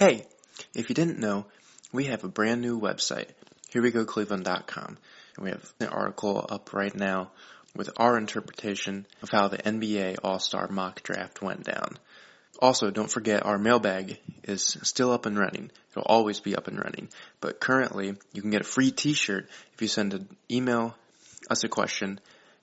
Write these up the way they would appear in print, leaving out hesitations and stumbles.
Hey, if you didn't know, we have a brand new website, herewegocleveland.com, and we have an article up right now with our interpretation of how the NBA All-Star mock draft went down. Also, don't forget our mailbag is still up and running. It'll always be up and running, but currently you can get a free t-shirt if you send an email us a question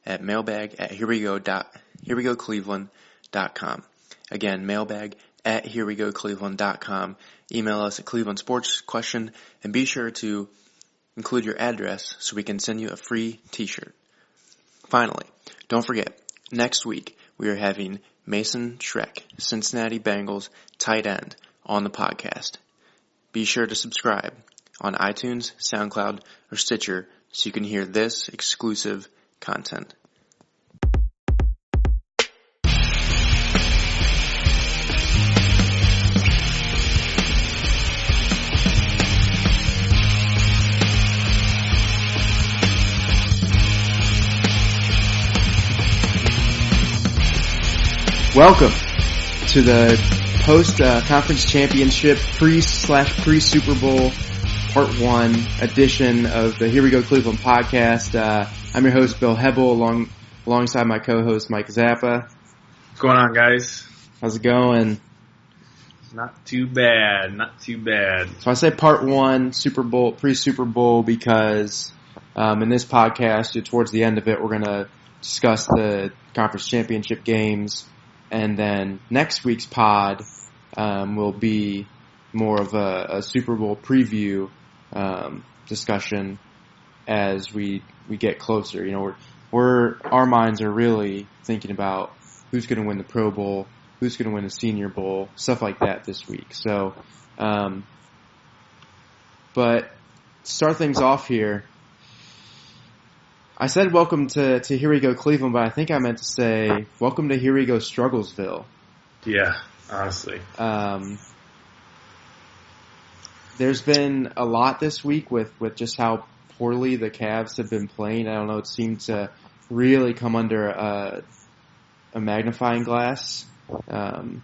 at mailbag@herewegocleveland.com. Again, mailbag@herewegocleveland.com. Email us at Cleveland Sports Question, and be sure to include your address so we can send you a free t-shirt. Finally, don't forget, next week we are having Mason Schreck, Cincinnati Bengals tight end, on the podcast. Be sure to subscribe on iTunes, SoundCloud, or Stitcher so you can hear this exclusive content. Welcome to the post-conference championship pre-Super Bowl Part 1 edition of the Here We Go Cleveland podcast. I'm your host, Bill Hebel, alongside my co-host, Mike Zappa. What's going on, guys? How's it going? Not too bad. So I say Part 1 pre-Super Bowl because in this podcast, towards the end of it, we're going to discuss the conference championship games. And then next week's pod will be more of a Super Bowl preview discussion as we get closer. You know, our minds are really thinking about who's going to win the Pro Bowl, who's going to win the Senior Bowl, stuff like that this week. So, but to start things off here, I said welcome to Here We Go Cleveland, but I think I meant to say welcome to Here We Go Strugglesville. Yeah, honestly. There's been a lot this week with just how poorly the Cavs have been playing. I don't know, it seemed to really come under a magnifying glass and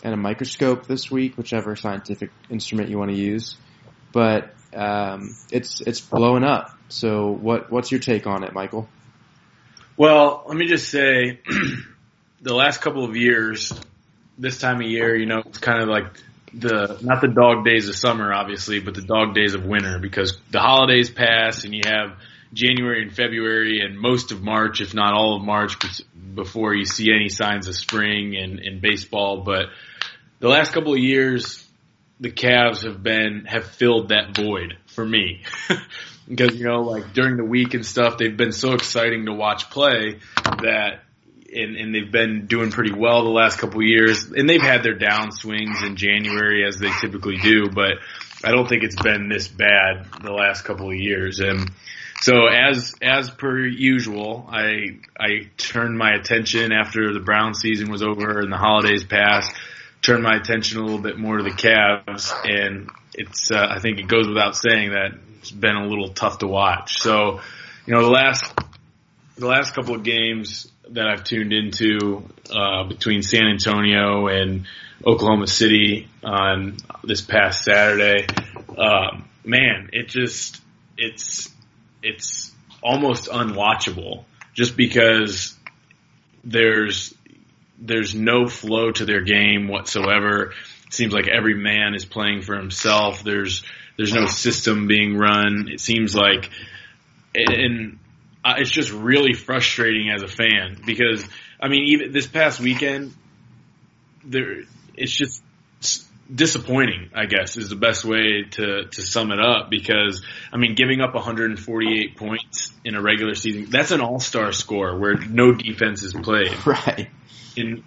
a microscope this week, whichever scientific instrument you want to use. But it's blowing up. So what's your take on it, Michael? Well, let me just say, the last couple of years, this time of year, you know, it's kind of like not the dog days of summer, obviously, but the dog days of winter, because the holidays pass and you have January and February and most of March, if not all of March, before you see any signs of spring in baseball. But the last couple of years, the Cavs have filled that void for me. Because, you know, like during the week and stuff, they've been so exciting to watch play that, and they've been doing pretty well the last couple of years. And they've had their downswings in January as they typically do, but I don't think it's been this bad the last couple of years. And so as per usual, I turned my attention after the Brown season was over and the holidays passed, turned my attention a little bit more to the Cavs, and it's I think it goes without saying that it's been a little tough to watch. So, you know, the last couple of games that I've tuned into between San Antonio and Oklahoma City on this past Saturday, man, it's almost unwatchable just because there's no flow to their game whatsoever. It seems like every man is playing for himself. There's no system being run. It seems like, and it's just really frustrating as a fan because, I mean, even this past weekend, it's just disappointing, I guess, is the best way to sum it up because, I mean, giving up 148 points in a regular season, that's an all-star score where no defense is played. Right. And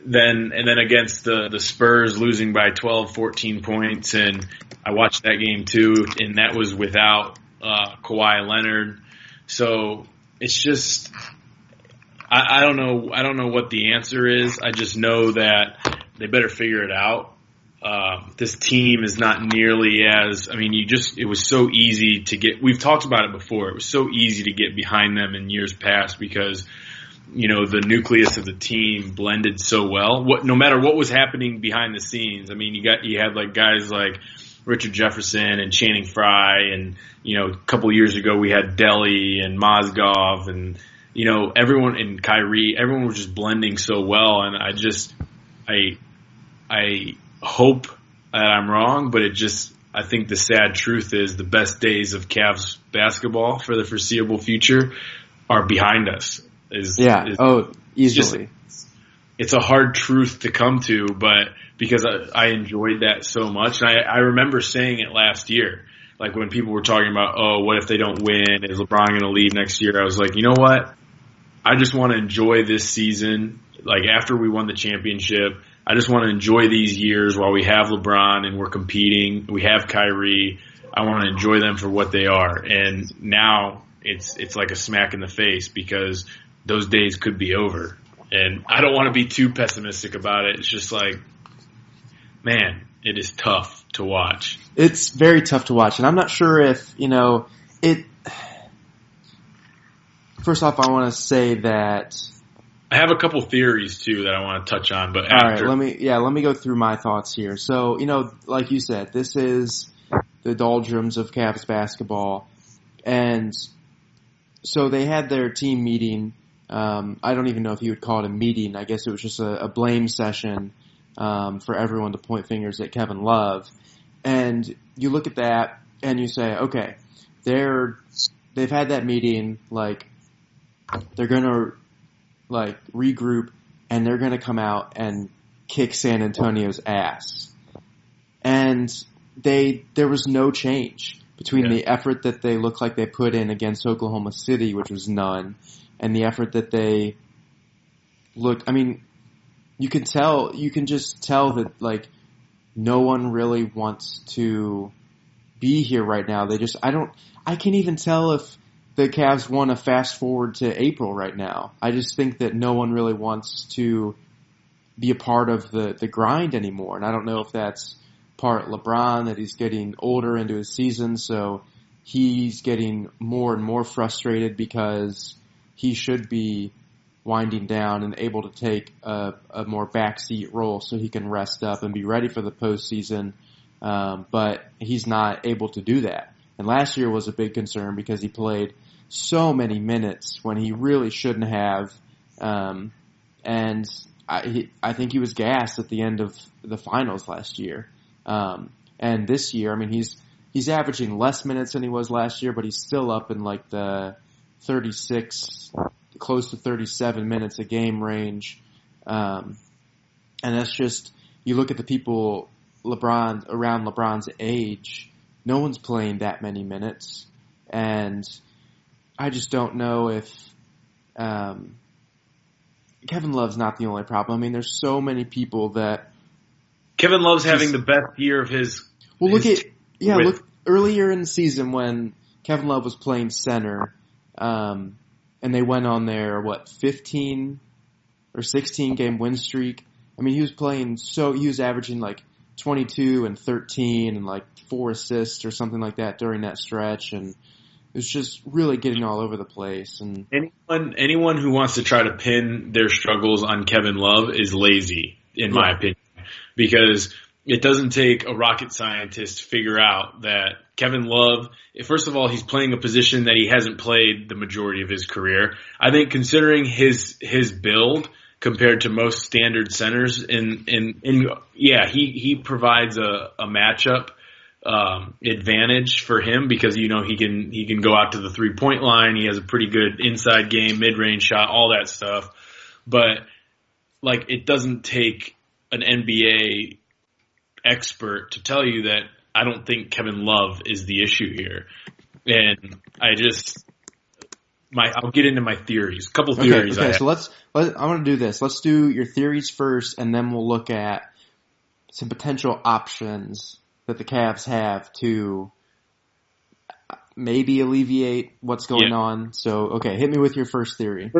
then against the Spurs losing by 12, 14 points, and I watched that game too, and that was without Kawhi Leonard. So it's just I don't know what the answer is. I just know that they better figure it out. This team is not nearly as, I mean, it was so easy to get, we've talked about it before, it was so easy to get behind them in years past because the nucleus of the team blended so well. No matter what was happening behind the scenes, I mean, you had like guys like Richard Jefferson and Channing Frye, and a couple of years ago we had Delly and Mozgov, and everyone, and Kyrie. Everyone was just blending so well, and I hope that I'm wrong, but I think the sad truth is the best days of Cavs basketball for the foreseeable future are behind us. Easily. It's a hard truth to come to, but because I enjoyed that so much. And I remember saying it last year, like when people were talking about, oh, what if they don't win? Is LeBron going to leave next year? I was like, you know what? I just want to enjoy this season. Like after we won the championship, I just want to enjoy these years while we have LeBron and we're competing. We have Kyrie. I want to enjoy them for what they are. And now it's like a smack in the face because those days could be over. And I don't want to be too pessimistic about it. It's just like, man, it is tough to watch. It's very tough to watch. And I'm not sure if, first off, I want to say that I have a couple theories too that I want to touch on, but all right, let me go through my thoughts here. So, like you said, this is the doldrums of Cavs basketball. And so they had their team meeting. I don't even know if you would call it a meeting. I guess it was just a blame session for everyone to point fingers at Kevin Love. And you look at that and you say, okay, they've had that meeting, like they're going to like regroup and they're going to come out and kick San Antonio's ass. And there was no change between the effort that they looked like they put in against Oklahoma City, which was none, and the effort that they looked. I mean, you can just tell that like no one really wants to be here right now. I can't even tell if the Cavs want to fast forward to April right now. I just think that no one really wants to be a part of the grind anymore. And I don't know if that's part LeBron, that he's getting older into his season, so he's getting more and more frustrated because he should be winding down and able to take a more backseat role so he can rest up and be ready for the postseason. But he's not able to do that. And last year was a big concern because he played so many minutes when he really shouldn't have. And I think he was gassed at the end of the finals last year. And this year, I mean, he's averaging less minutes than he was last year, but he's still up in like the 36, close to 37 minutes a game range. And that's just, you look at the people around LeBron's age, no one's playing that many minutes. And I just don't know if Kevin Love's not the only problem. I mean, there's so many people that Kevin Love's having the best year of his. Well, look earlier in the season when Kevin Love was playing center, and they went on their 15 or 16 game win streak. I mean, he was averaging like 22 and 13 and like 4 assists or something like that during that stretch, and it was just really getting all over the place. And anyone who wants to try to pin their struggles on Kevin Love is lazy, in my opinion, because it doesn't take a rocket scientist to figure out that Kevin Love, first of all, he's playing a position that he hasn't played the majority of his career. I think considering his build compared to most standard centers, he provides a matchup advantage for him because he can go out to the 3-point line. He has a pretty good inside game, mid-range shot, all that stuff. But like, it doesn't take an NBA expert to tell you that I don't think Kevin Love is the issue here. And I'll get into my theories. A couple theories. Okay. So I want to do this. Let's do your theories first, and then we'll look at some potential options that the Cavs have to maybe alleviate what's going on. So, okay, hit me with your first theory.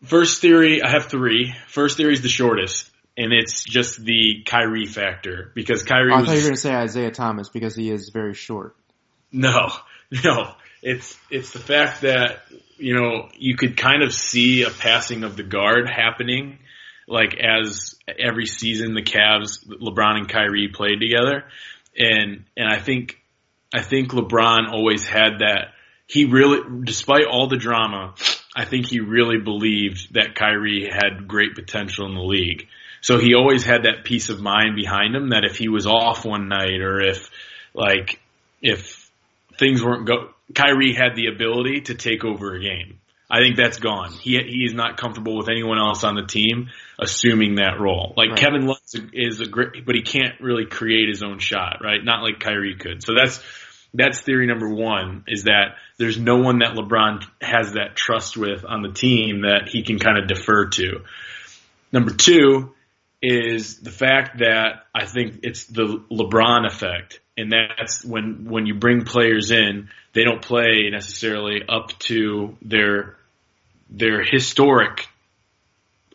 First theory, I have 3. First theory is the shortest, and it's just the Kyrie factor because Kyrie. I thought you were going to say Isaiah Thomas because he is very short. No, No, it's the fact that, you could kind of see a passing of the guard happening, like as every season the Cavs, LeBron and Kyrie played together. And I think LeBron always had that. He really, despite all the drama, I think he really believed that Kyrie had great potential in the league. So he always had that peace of mind behind him that if he was off one night or if things weren't Kyrie had the ability to take over a game. I think that's gone. He is not comfortable with anyone else on the team assuming that role. Like right. Kevin Love is a great, but he can't really create his own shot, right? Not like Kyrie could. So that's theory number one, is that there's no one that LeBron has that trust with on the team that he can kind of defer to. Number two is the fact that I think it's the LeBron effect. And that's when you bring players in, they don't play necessarily up to their historic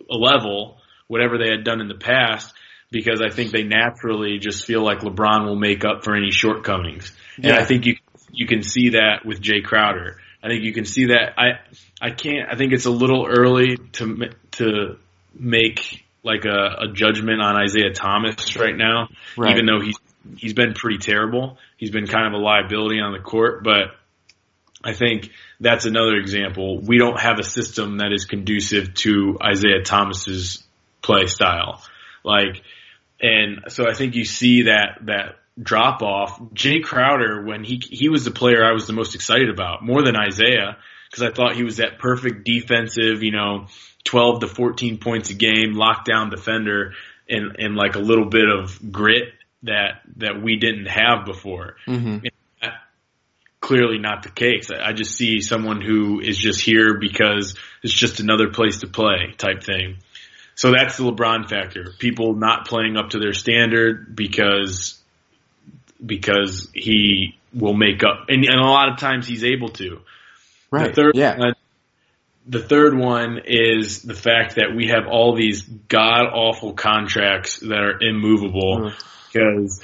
level, whatever they had done in the past, because I think they naturally just feel like LeBron will make up for any shortcomings. Yeah. And I think you can see that with Jay Crowder. I think you can see that. I think it's a little early to make like a judgment on Isaiah Thomas right now, right. Even though he's been pretty terrible. He's been kind of a liability on the court, but I think that's another example. We don't have a system that is conducive to Isaiah Thomas's play style. And so I think you see that drop off. Jay Crowder, when he was the player I was the most excited about, more than Isaiah, because I thought he was that perfect defensive, 12 to 14 points a game, lockdown defender, and like a little bit of grit that we didn't have before. Mm-hmm. Clearly not the case. I just see someone who is just here because it's just another place to play type thing. So that's the LeBron factor. People not playing up to their standard because he will make up. And a lot of times he's able to. Right. The third one is the fact that we have all these god-awful contracts that are immovable because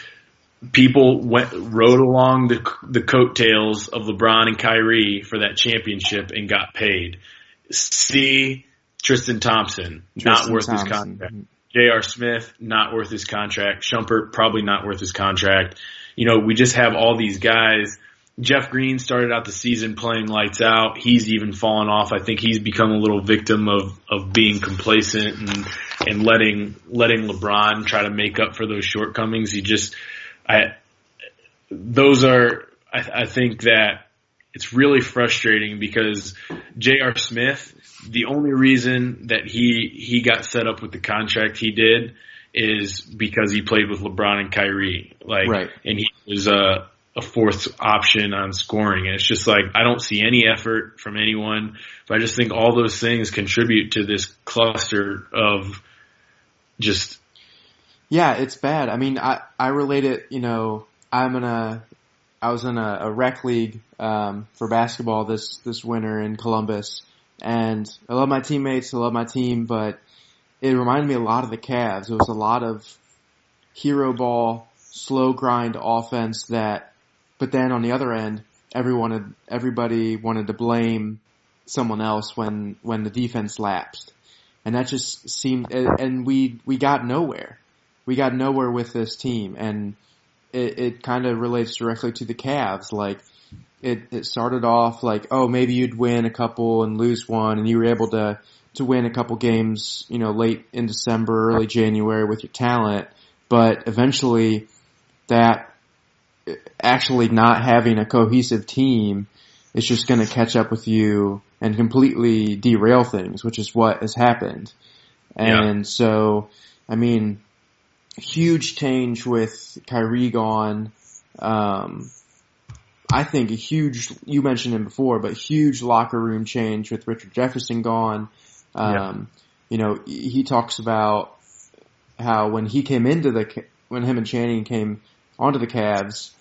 people rode along the coattails of LeBron and Kyrie for that championship and got paid. See Tristan Thompson, not worth his contract. J.R. Smith, not worth his contract. Shumpert, probably not worth his contract. We just have all these guys. Jeff Green started out the season playing lights out. He's even fallen off. I think he's become a little victim of being complacent and letting LeBron try to make up for those shortcomings. I think that it's really frustrating because J.R. Smith, the only reason that he got set up with the contract he did is because he played with LeBron and Kyrie. Right. And he was a fourth option on scoring. And it's just like, I don't see any effort from anyone, but I just think all those things contribute to this cluster of just. Yeah, it's bad. I mean, I relate it, I was in a rec league, for basketball this winter in Columbus, and I love my teammates, I love my team, but it reminded me a lot of the Cavs. It was a lot of hero ball, slow grind offense but then on the other end, everybody wanted to blame someone else when the defense lapsed. And that just seemed, and we got nowhere. We got nowhere with this team, and it kind of relates directly to the Cavs. Like, it started off like, oh, maybe you'd win a couple and lose one, and you were able to win a couple games, late in December, early January with your talent, but eventually that actually not having a cohesive team is just going to catch up with you and completely derail things, which is what has happened. And so, I mean, huge change with Kyrie gone. I think you mentioned him before, but huge locker room change with Richard Jefferson gone. He talks about how when him and Channing came onto the Cavs,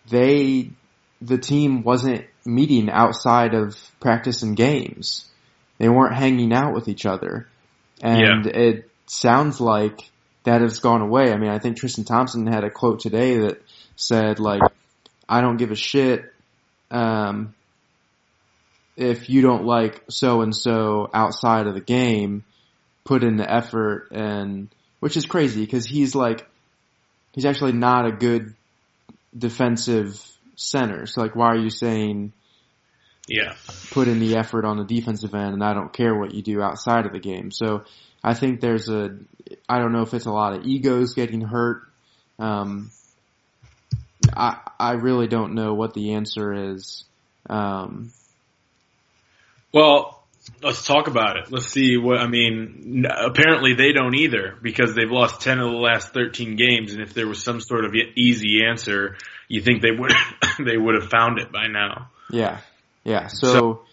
the team wasn't meeting outside of practice and games. They weren't hanging out with each other. And it sounds like that has gone away. I mean, I think Tristan Thompson had a quote today that said, like, I don't give a shit if you don't like so and so outside of the game, put in the effort, and which is crazy because he's actually not a good defensive center. So like, why are you saying, put in the effort on the defensive end, and I don't care what you do outside of the game? So I think I don't know if it's a lot of egos getting hurt. I really don't know what the answer is. Well, let's talk about it. Let's see apparently they don't either, because they've lost 10 of the last 13 games, and if there was some sort of easy answer, you think they would they would have found it by now. Yeah. So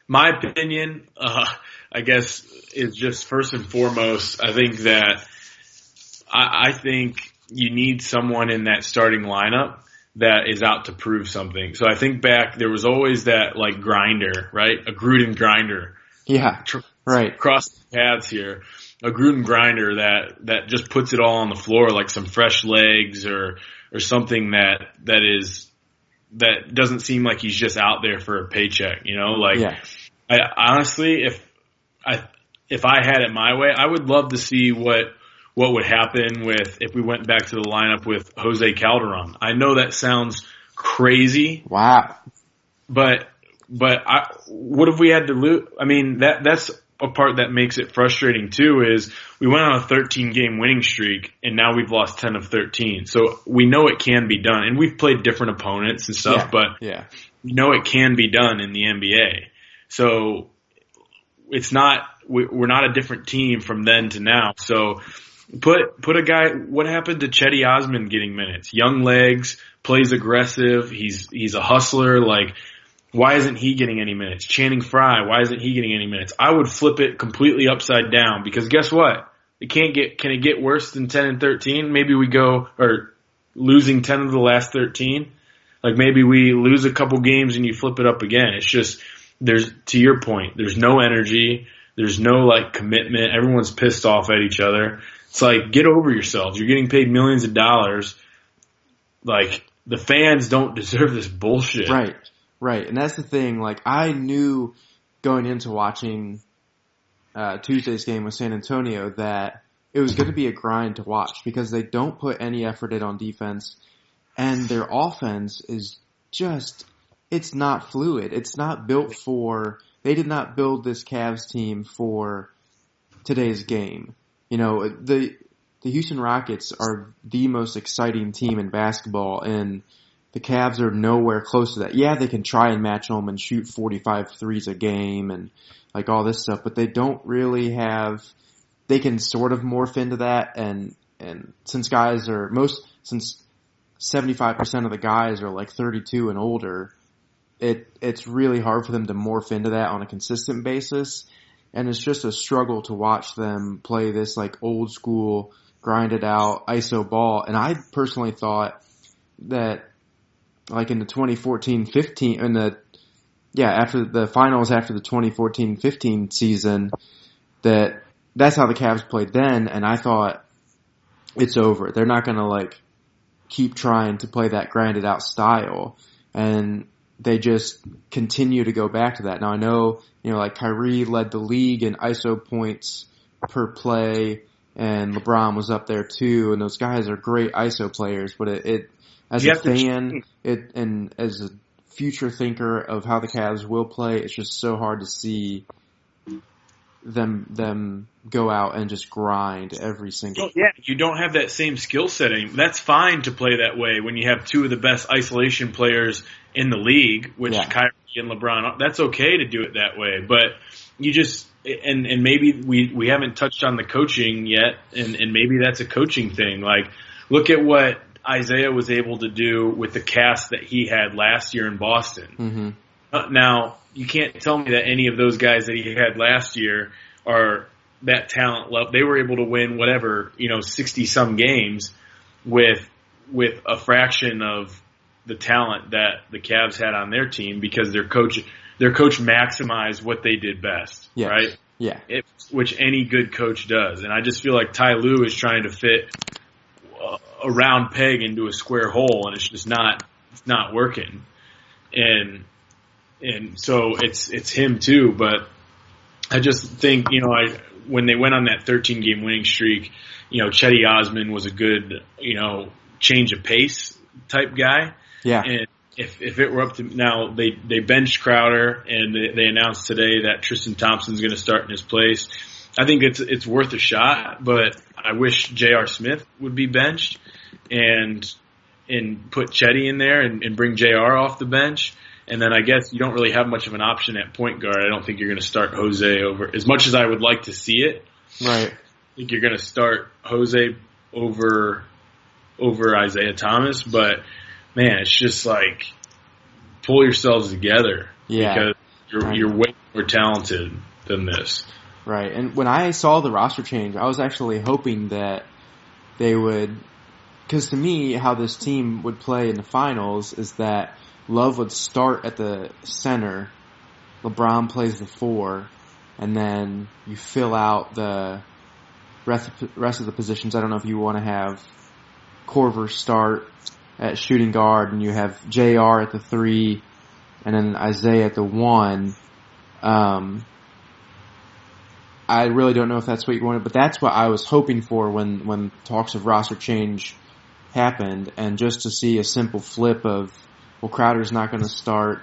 my opinion, I guess, is just first and foremost, I think that I think you need someone in that starting lineup that is out to prove something. So I think back, there was always that like grinder, right? A Gruden grinder. Yeah, right. Cross paths here. A Gruden grinder that just puts it all on the floor, like some fresh legs or something that doesn't seem like he's just out there for a paycheck, you know? Like, yeah. I honestly, if I had it my way, I would love to see what would happen if we went back to the lineup with Jose Calderon. I know that sounds crazy. Wow. But what if we had to lose? I mean, that's a part that makes it frustrating too, is we went on a 13-game winning streak, and now we've lost 10 of 13. So we know it can be done, and we've played different opponents and stuff, but we know it can be done in the NBA. So it's not, we're not a different team from then to now. So put a guy. What happened to Chetty Osman getting minutes? Young legs, plays aggressive. He's a hustler. Like, why isn't he getting any minutes? Channing Frye, why isn't he getting any minutes? I would flip it completely upside down, because guess what? Can it get worse than 10 and 13? Maybe we go, or losing 10 of the last 13. Like, maybe we lose a couple games and you flip it up again. It's just, to your point, there's no energy. There's no like commitment. Everyone's pissed off at each other. It's like, get over yourselves. You're getting paid millions of dollars. Like, the fans don't deserve this bullshit. Right. And that's the thing. Like, I knew going into watching Tuesday's game with San Antonio that it was going to be a grind to watch, because they don't put any effort in on defense, and their offense is just, it's not fluid. It's not built they did not build this Cavs team for today's game. You know, the Houston Rockets are the most exciting team in basketball, and the Cavs are nowhere close to that. Yeah, they can try and match them and shoot 45 threes a game and like all this stuff, but they don't really have, they can sort of morph into that, and since 75% of the guys are like 32 and older, it's really hard for them to morph into that on a consistent basis. And it's just a struggle to watch them play this like old school, grinded out ISO ball. And I personally thought that like in the 2014-15, after the finals, after the 2014-15 season, that's how the Cavs played then. And I thought, it's over. They're not going to like keep trying to play that grinded out style. And they just continue to go back to that. Now I know, like Kyrie led the league in ISO points per play, and LeBron was up there too, and those guys are great ISO players, but it as a fan, and as a future thinker of how the Cavs will play, it's just so hard to see them go out and just grind every single. Yeah, you don't have that same skill setting. That's fine to play that way when you have two of the best isolation players in the league, which Kyrie and LeBron. That's okay to do it that way, but you just and maybe we haven't touched on the coaching yet, and maybe that's a coaching thing. Like, look at what Isaiah was able to do with the cast that he had last year in Boston. Mm-hmm. Now, you can't tell me that any of those guys that he had last year are that talent level. They were able to win 60-some games with a fraction of the talent that the Cavs had on their team, because their coach maximized what they did best, right? Yeah. Which any good coach does. And I just feel like Ty Lue is trying to fit a round peg into a square hole, and it's just not it's not working, and so it's him too. But I just think when they went on that 13-game winning streak, Chetty Osman was a good change of pace type guy. Yeah. And if it were up to now, they benched Crowder and they announced today that Tristan Thompson's going to start in his place. I think it's worth a shot, but I wish J.R. Smith would be benched and put Chetty in there and bring J.R. off the bench. And then I guess you don't really have much of an option at point guard. I don't think you're going to start Jose over, as much as I would like to see it. Right. I think you're going to start Jose over Isaiah Thomas, but man, it's just like pull yourselves together because you're way more talented than this. Right. And when I saw the roster change, I was actually hoping that they would, because to me, how this team would play in the finals is that Love would start at the center, LeBron plays the 4, and then you fill out the rest of the positions. I don't know if you want to have Korver start at shooting guard, and you have JR at the 3, and then Isaiah at the 1. I really don't know if that's what you wanted, but that's what I was hoping for when talks of roster change happened, and just to see a simple flip of, well, Crowder's not going to start,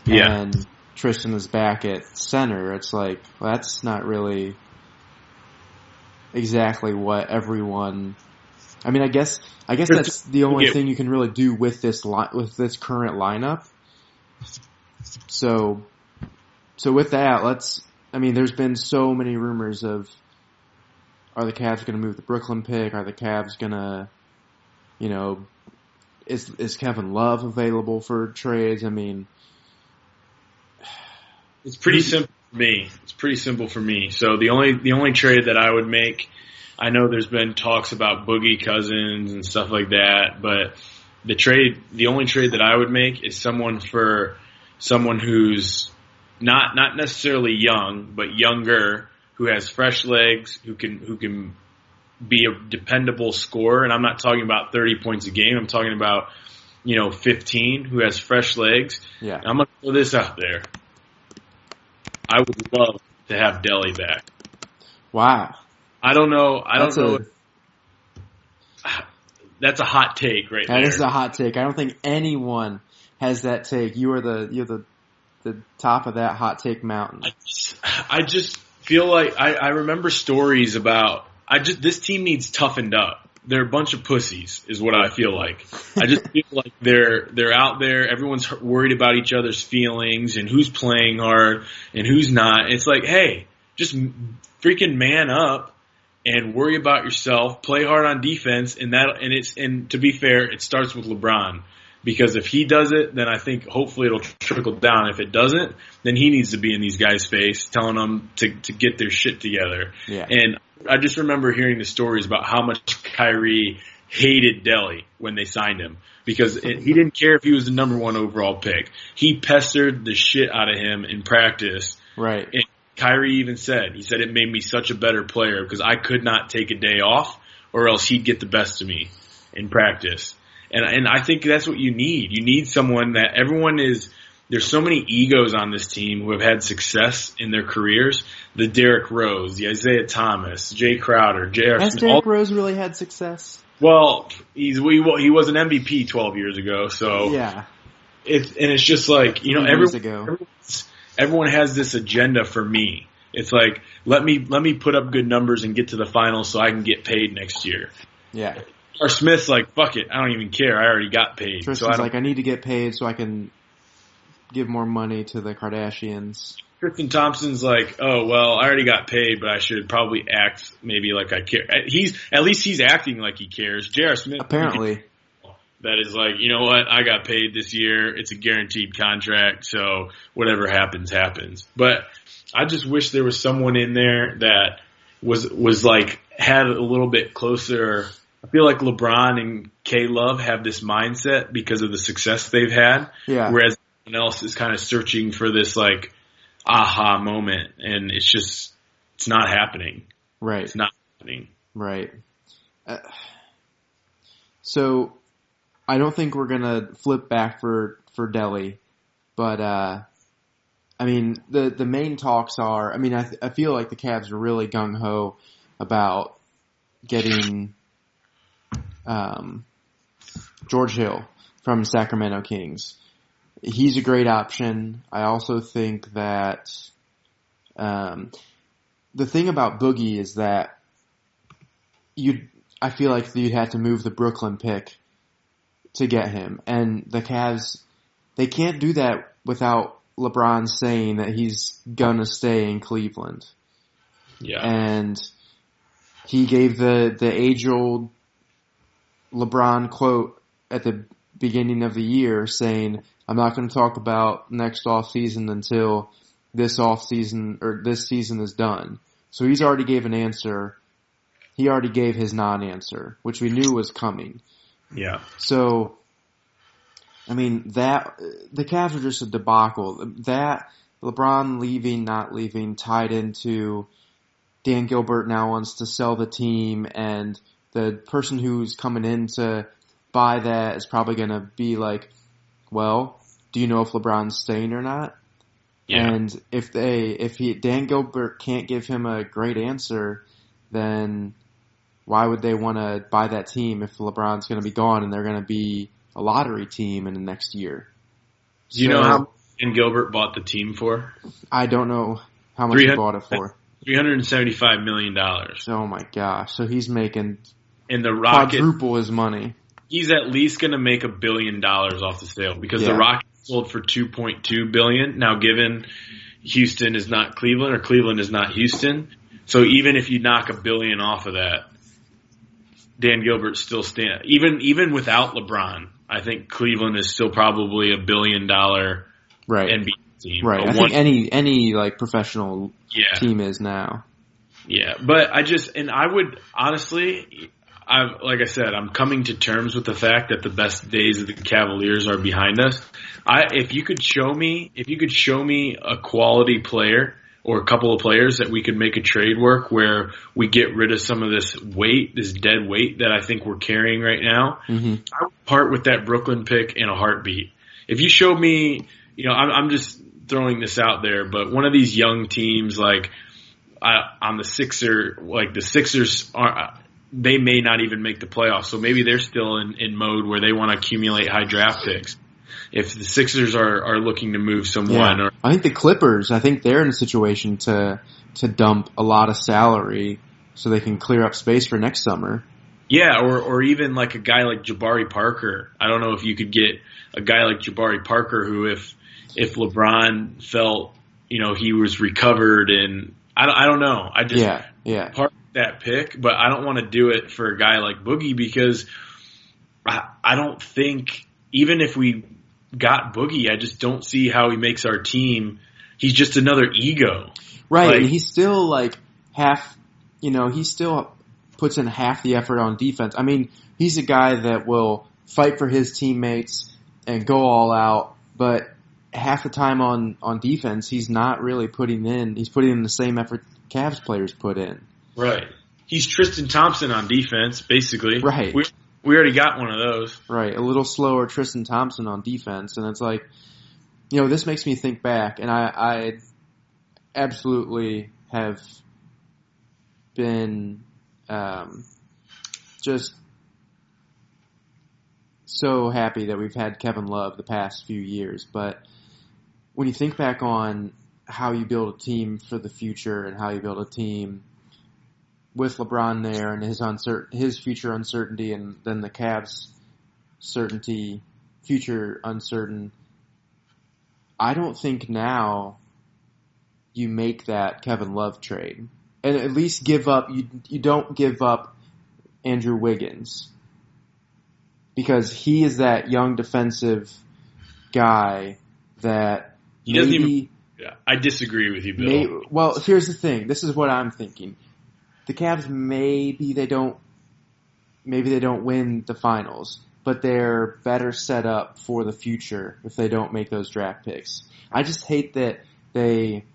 and Tristan is back at center. It's like, well, that's not really exactly what everyone. I mean, I guess that's the only thing you can really do with this current lineup. So with that, there's been so many rumors of, are the Cavs going to move the Brooklyn pick? Are the Cavs going to, is Kevin Love available for trades? I mean, it's pretty simple for me. So the only trade that I would make, I know there's been talks about Boogie Cousins and stuff like that, but the only trade that I would make is someone who's not necessarily young, but younger, who has fresh legs, who can be a dependable scorer. And I'm not talking about 30 points a game. I'm talking about 15, who has fresh legs. Yeah. And I'm gonna throw this out there. I would love to have Delly back. Wow. I don't know. That's a hot take right there. That is a hot take. I don't think anyone has that take. You're the top of that hot take mountain. I just feel like I remember stories about this team needs toughened up. They're a bunch of pussies is what I feel like. I just feel like they're out there. Everyone's worried about each other's feelings and who's playing hard and who's not. It's like, hey, just freaking man up and worry about yourself. Play hard on defense, and to be fair, it starts with LeBron. Because if he does it, then I think hopefully it'll trickle down. If it doesn't, then he needs to be in these guys' face telling them to get their shit together. Yeah. And I just remember hearing the stories about how much Kyrie hated Delly when they signed him. Because he didn't care if he was the number 1 overall pick. He pestered the shit out of him in practice. Right. And Kyrie even said, it made me such a better player because I could not take a day off or else he'd get the best of me in practice. And I think that's what you need. You need someone that there's so many egos on this team who have had success in their careers. The Derrick Rose, the Isaiah Thomas, Jay Crowder, J.R. Smith. Has Derrick Rose really had success? Well, he was an MVP 12 years ago, so. Yeah. It's just like, everyone has this agenda for me. It's like, let me put up good numbers and get to the finals so I can get paid next year. Yeah. Or Smith's like, fuck it, I don't even care. I already got paid. Tristan's I need to get paid so I can give more money to the Kardashians. Tristan Thompson's like, oh, well, I already got paid, but I should probably act maybe like I care. At least he's acting like he cares. J.R. Smith. Apparently. That is like, you know what, I got paid this year. It's a guaranteed contract, so whatever happens, happens. But I just wish there was someone in there that was like, had a little bit closer. I feel like LeBron and K-Love have this mindset because of the success they've had. Yeah. Whereas everyone else is kind of searching for this like aha moment, and it's not happening. Right. It's not happening. Right. So I don't think we're gonna flip back for Delhi, but I mean the main talks are. I mean, I feel like the Cavs are really gung ho about getting George Hill from Sacramento Kings. He's a great option. I also think that the thing about Boogie is that I feel like you'd have to move the Brooklyn pick to get him. And the Cavs, they can't do that without LeBron saying that he's gonna stay in Cleveland. Yeah. And he gave the age-old LeBron quote at the beginning of the year saying, I'm not going to talk about next offseason until this offseason or this season is done. So he's already gave an answer. He already gave his non-answer, which we knew was coming. Yeah. So, I mean, the Cavs are just a debacle. That LeBron leaving, not leaving, tied into Dan Gilbert now wants to sell the team, and the person who's coming in to buy that is probably going to be like, well, do you know if LeBron's staying or not? Yeah. And if Dan Gilbert can't give him a great answer, then why would they want to buy that team if LeBron's going to be gone and they're going to be a lottery team in the next year? Do you know how Dan Gilbert bought the team for? I don't know how much he bought it for. $375 million. Oh my gosh! So he's making the Rockets quadruple his money. He's at least going to make $1 billion off the sale because the Rockets sold for $2.2 billion. Now, given Houston is not Cleveland or Cleveland is not Houston, so even if you knock $1 billion off of that, Dan Gilbert still stand. Even without LeBron, I think Cleveland is still probably $1 billion NBA team. Right. I think any like professional team is now. Yeah, but I would honestly, like I said, I'm coming to terms with the fact that the best days of the Cavaliers are behind us. If you could show me a quality player or a couple of players that we could make a trade work where we get rid of some of this weight, this dead weight that I think we're carrying right now, I would part with that Brooklyn pick in a heartbeat. If you showed me, I'm just throwing this out there, but one of these young teams like on the Sixers are. They may not even make the playoffs, so maybe they're still in mode where they want to accumulate high draft picks. If the Sixers are looking to move someone, I think the Clippers, they're in a situation to dump a lot of salary so they can clear up space for next summer. Yeah, or even like a guy like Jabari Parker. I don't know if you could get a guy like Jabari Parker who, if LeBron felt he was recovered, and I don't know. I just part that pick, but I don't want to do it for a guy like Boogie because I don't think, even if we got Boogie, I just don't see how he makes our team. He's just another ego. Right, and he's still like he still puts in half the effort on defense. I mean, he's a guy that will fight for his teammates and go all out, but half the time on defense, he's not really putting in the same effort Cavs players put in. Right. He's Tristan Thompson on defense, basically. Right. We already got one of those. Right. A little slower Tristan Thompson on defense. And it's like, this makes me think back. And I absolutely have been just so happy that we've had Kevin Love the past few years. But when you think back on how you build a team for the future and how you build a team with LeBron there and his future uncertainty, and then the Cavs' future uncertain, I don't think now you make that Kevin Love trade. And at least give up, you don't give up Andrew Wiggins. Because he is that young defensive guy that he doesn't even. Yeah, I disagree with you, Bill. Well, here's the thing. This is what I'm thinking. The Cavs maybe they don't win the finals, but they're better set up for the future if they don't make those draft picks. I just hate that they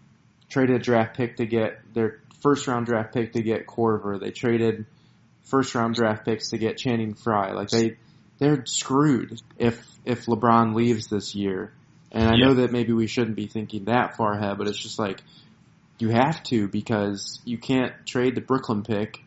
traded a draft pick to get their first round draft pick to get Korver. They traded first round draft picks to get Channing Frye. Like they're screwed if LeBron leaves this year. And I know that maybe we shouldn't be thinking that far ahead, but it's just like you have to, because you can't trade the Brooklyn pick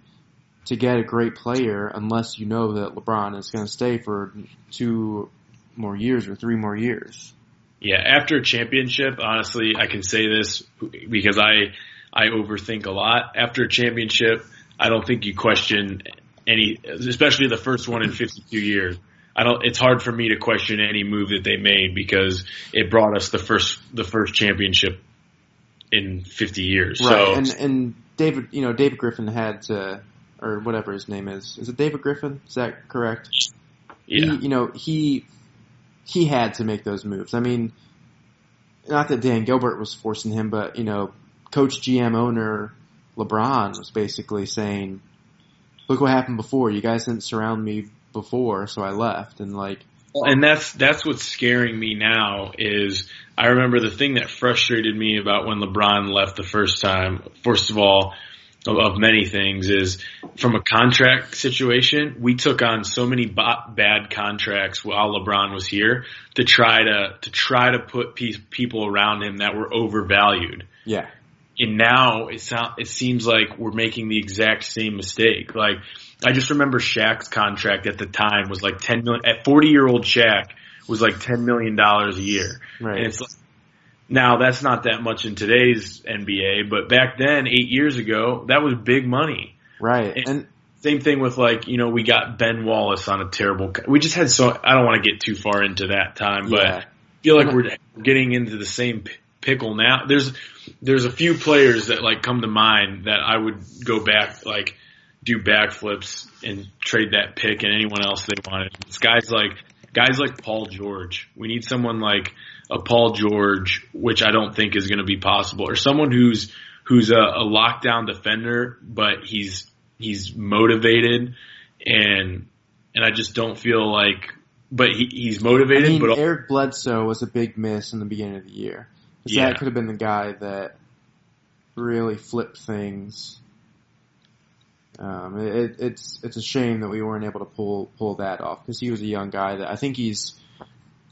to get a great player unless you know that LeBron is going to stay for 2 more years or 3 more years. Yeah, after a championship, honestly, I can say this because I overthink a lot. After a championship, I don't think you question any, especially the first one in 52 years. It's hard for me to question any move that they made because it brought us the first championship in 50 years. Right. So, and David Griffin had to, or whatever his name is. Is it David Griffin? Is that correct? Yeah. He had to make those moves. I mean, not that Dan Gilbert was forcing him, but, Coach, GM, owner LeBron was basically saying, look what happened before. You guys didn't surround me before, so I left. And that's what's scaring me now is I remember the thing that frustrated me about when LeBron left the first time, first of all, of many things, is from a contract situation, we took on so many bad contracts while LeBron was here to try to put people around him that were overvalued. Yeah. And now it seems like we're making the exact same mistake. Like, I just remember Shaq's contract at the time was like $10 million. At 40-year-old Shaq was like $10 million a year. Right. And it's like, now that's not that much in today's NBA, but back then, 8 years ago, that was big money. Right. And same thing with we got Ben Wallace on a terrible. We just had I don't want to get too far into that time, but I feel like we're getting into the same pickle now. There's a few players that come to mind that I would go back, do backflips and trade that pick and anyone else they wanted. It's guys like Paul George. We need someone like a Paul George, which I don't think is going to be possible, or someone who's a lockdown defender, but he's motivated, and I just don't feel like, but he's motivated. I mean, but Eric Bledsoe was a big miss in the beginning of the year. That could have been the guy that really flipped things. It's a shame that we weren't able to pull that off, because he was a young guy that I think he's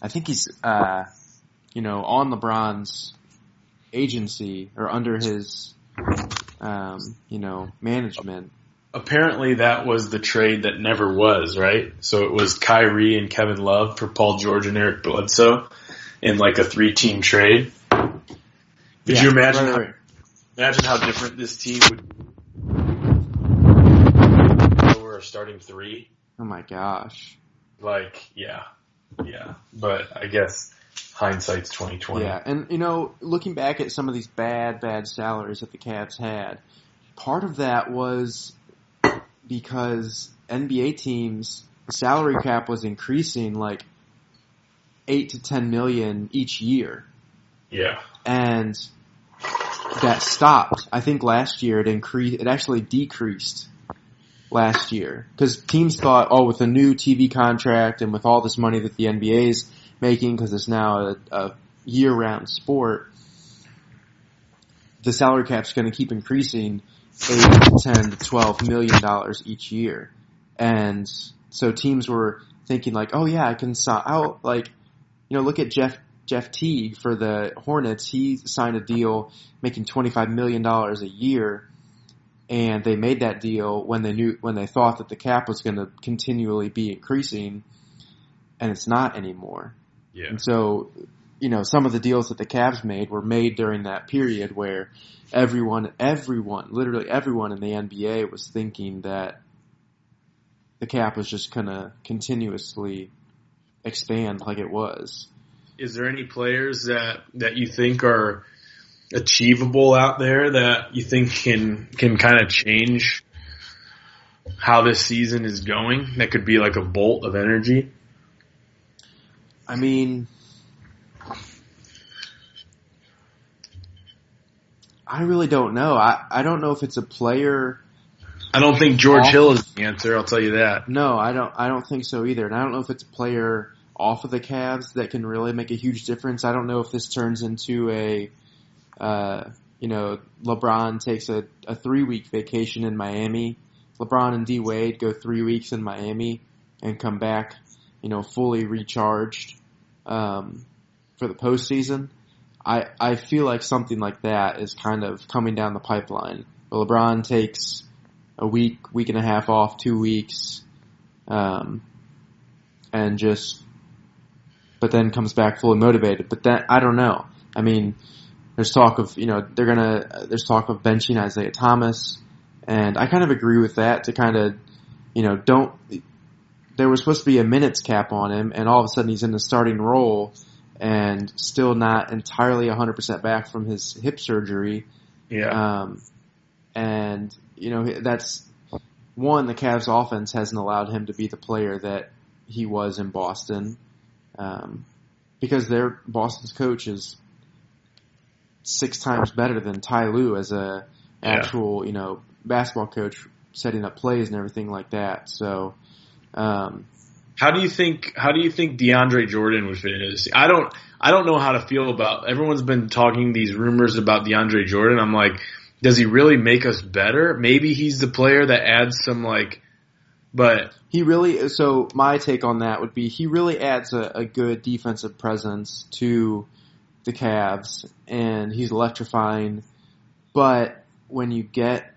on LeBron's agency or under his management. Apparently that was the trade that never was, right? So it was Kyrie and Kevin Love for Paul George and Eric Bledsoe in a 3-team trade. Could you imagine imagine how different this team would be? We're a starting 3. Oh my gosh. Yeah. But I guess hindsight's 20/20. Yeah, and looking back at some of these bad salaries that the Cavs had, part of that was because NBA teams, the salary cap was increasing $8 to $10 million each year. Yeah. And that stopped. I think last year it actually decreased last year, because teams thought, with a new TV contract and with all this money that the NBA is making, because it's now a year-round sport, the salary cap's going to keep increasing $8 to $10 to $12 million each year. And so teams were thinking I can look at Jeff Teague for the Hornets. He signed a deal making $25 million a year, and they made that deal when they thought that the cap was going to continually be increasing, and it's not anymore. Yeah. And so, some of the deals that the Cavs made were made during that period where everyone, literally everyone in the NBA was thinking that the cap was just going to continuously expand like it was. Is there any players that you think are achievable out there that you think can kind of change how this season is going? That could be like a bolt of energy? I mean, I really don't know. I don't know if it's a player. I don't think George Hill is the answer, I'll tell you that. No, I don't think so either. And I don't know if it's a player off of the Cavs that can really make a huge difference. I don't know if this turns into LeBron takes a 3-week vacation in Miami. LeBron and D Wade go 3 weeks in Miami and come back fully recharged for the postseason, I feel like something like that is kind of coming down the pipeline. LeBron takes a week and a half off, 2 weeks, and but then comes back fully motivated. But that, I don't know. I mean, there's talk of, there's talk of benching Isaiah Thomas, and I kind of agree with that to kind of, there was supposed to be a minutes cap on him, and all of a sudden he's in the starting role and still not entirely 100% back from his hip surgery. Yeah. And, that's one, the Cavs offense hasn't allowed him to be the player that he was in Boston, because Boston's coach is 6 times better than Ty Lue as a actual, basketball coach, setting up plays and everything like that. So, how do you think DeAndre Jordan would fit into this? I don't know how to feel about. Everyone's been talking these rumors about DeAndre Jordan. I'm like, does he really make us better? Maybe he's the player that adds some but he really. So my take on that would be he really adds a good defensive presence to the Cavs, and he's electrifying. But when you get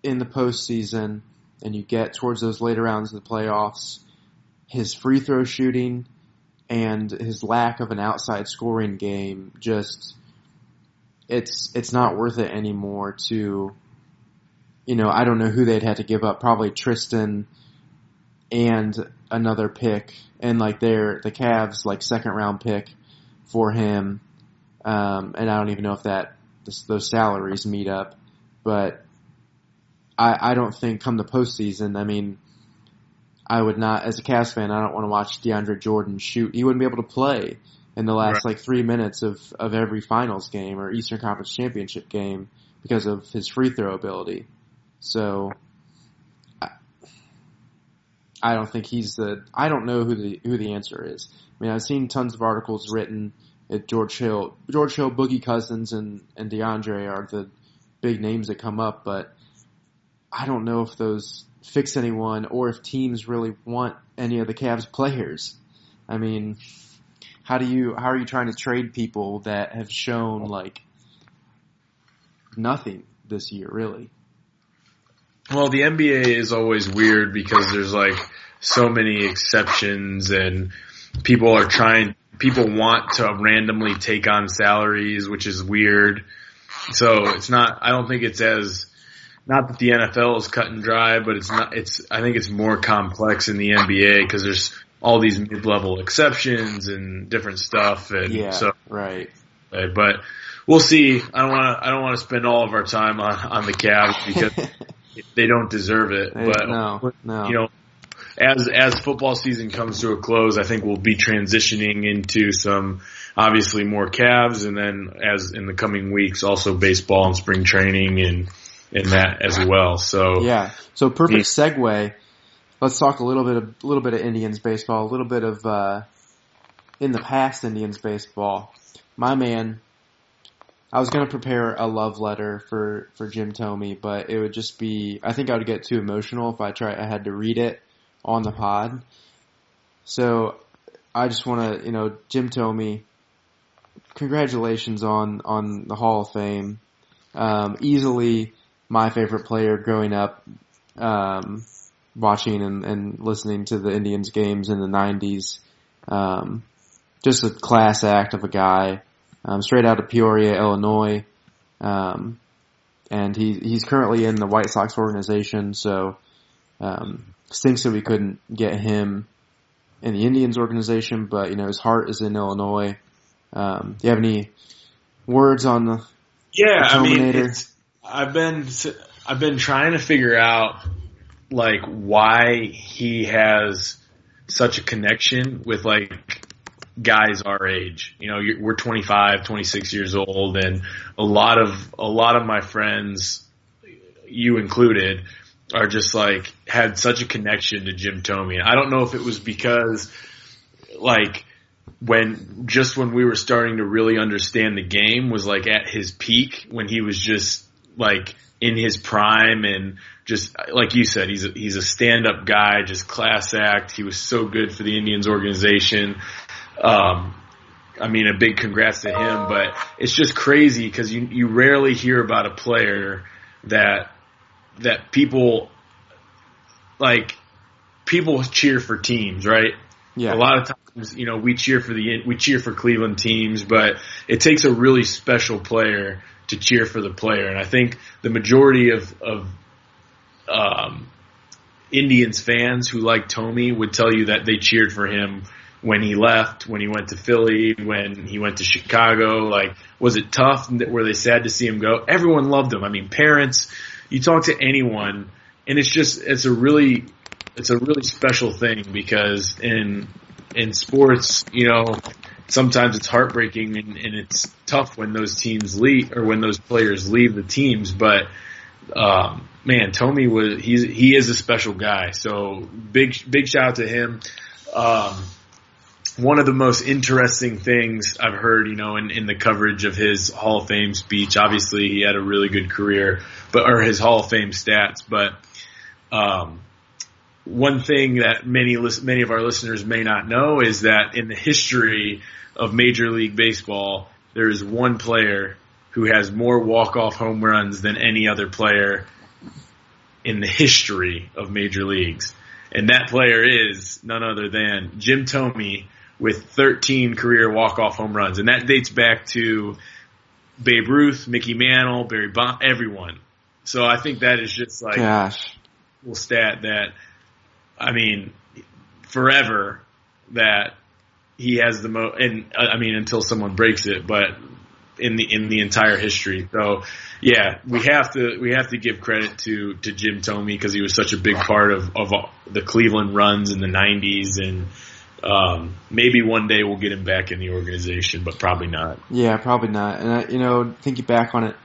in the postseason and you get towards those later rounds of the playoffs, his free throw shooting and his lack of an outside scoring game it's not worth it anymore to, I don't know who they'd had to give up, probably Tristan and another pick, and the Cavs second round pick for him, and I don't even know if those salaries meet up, but I don't think come the postseason, I mean, I would not, as a Cavs fan, I don't want to watch DeAndre Jordan shoot. He wouldn't be able to play in the last 3 minutes of every finals game or Eastern Conference Championship game because of his free throw ability. So I don't think I don't know who the answer is. I mean, I've seen tons of articles written at George Hill, Boogie Cousins, and DeAndre are the big names that come up, but I don't know if those fix anyone or if teams really want any of the Cavs players. I mean, how are you trying to trade people that have shown nothing this year, really? Well, the NBA is always weird because there's so many exceptions, and people want to randomly take on salaries, which is weird. So it's not, I don't think it's not that the NFL is cut and dry, but I think it's more complex in the NBA because there's all these mid-level exceptions and different stuff. And right. But we'll see. I don't want to spend all of our time on the Cavs because they don't deserve it. No. As football season comes to a close, I think we'll be transitioning into some obviously more Cavs, and then as in the coming weeks, also baseball and spring training and that as well. So yeah. So perfect segue. Let's talk a little bit of Indians baseball, a little bit of in the past Indians baseball. My man, I was going to prepare a love letter for Jim Thome, but it would just be, I think I would get too emotional if I had to read it on the pod. So I just want to, Jim Thome, congratulations on the Hall of Fame. Easily my favorite player growing up, watching and listening to the Indians games in the 90s. Just a class act of a guy, straight out of Peoria, Illinois. And he's currently in the White Sox organization, so stinks that we couldn't get him in the Indians organization, but his heart is in Illinois. Do you have any words on the Terminator? I've been trying to figure out why he has such a connection with guys our age. We're 25, 26 years old, and a lot of my friends, you included, are just had such a connection to Jim Thome. I don't know if it was because when we were starting to really understand the game was at his peak, when he was just in his prime, and just like you said, he's a stand-up guy, just class act. He was so good for the Indians organization. I mean, a big congrats to him, but it's just crazy because you rarely hear about a player that people cheer for teams, right? Yeah. A lot of times, we cheer for Cleveland teams, but it takes a really special player to cheer for the player. And I think the majority of Indians fans who like Thome would tell you that they cheered for him when he left, when he went to Philly, when he went to Chicago. Like, was it tough? Were they sad to see him go? Everyone loved him. I mean, parents, you talk to anyone, and it's a really special thing, because in sports, sometimes it's heartbreaking and it's tough when those teams leave, or when those players leave the teams. But man, Thome he is a special guy. So big shout out to him. One of the most interesting things I've heard, in the coverage of his Hall of Fame speech, obviously he had a really good career, or his Hall of Fame stats, but one thing that many of our listeners may not know is that in the history of Major League Baseball, there is one player who has more walk-off home runs than any other player in the history of Major Leagues. And that player is none other than Jim Thome, with 13 career walk-off home runs. And that dates back to Babe Ruth, Mickey Mantle, Barry Bonds, everyone. So I think that is just like a cool stat that, I mean, forever that he has the most, and I mean, until someone breaks it, but in the entire history. So yeah, we have to give credit to Jim Thome, because he was such a big part of the Cleveland runs in the 90s, and maybe one day we'll get him back in the organization, but probably not. Yeah, probably not. And thinking back on it,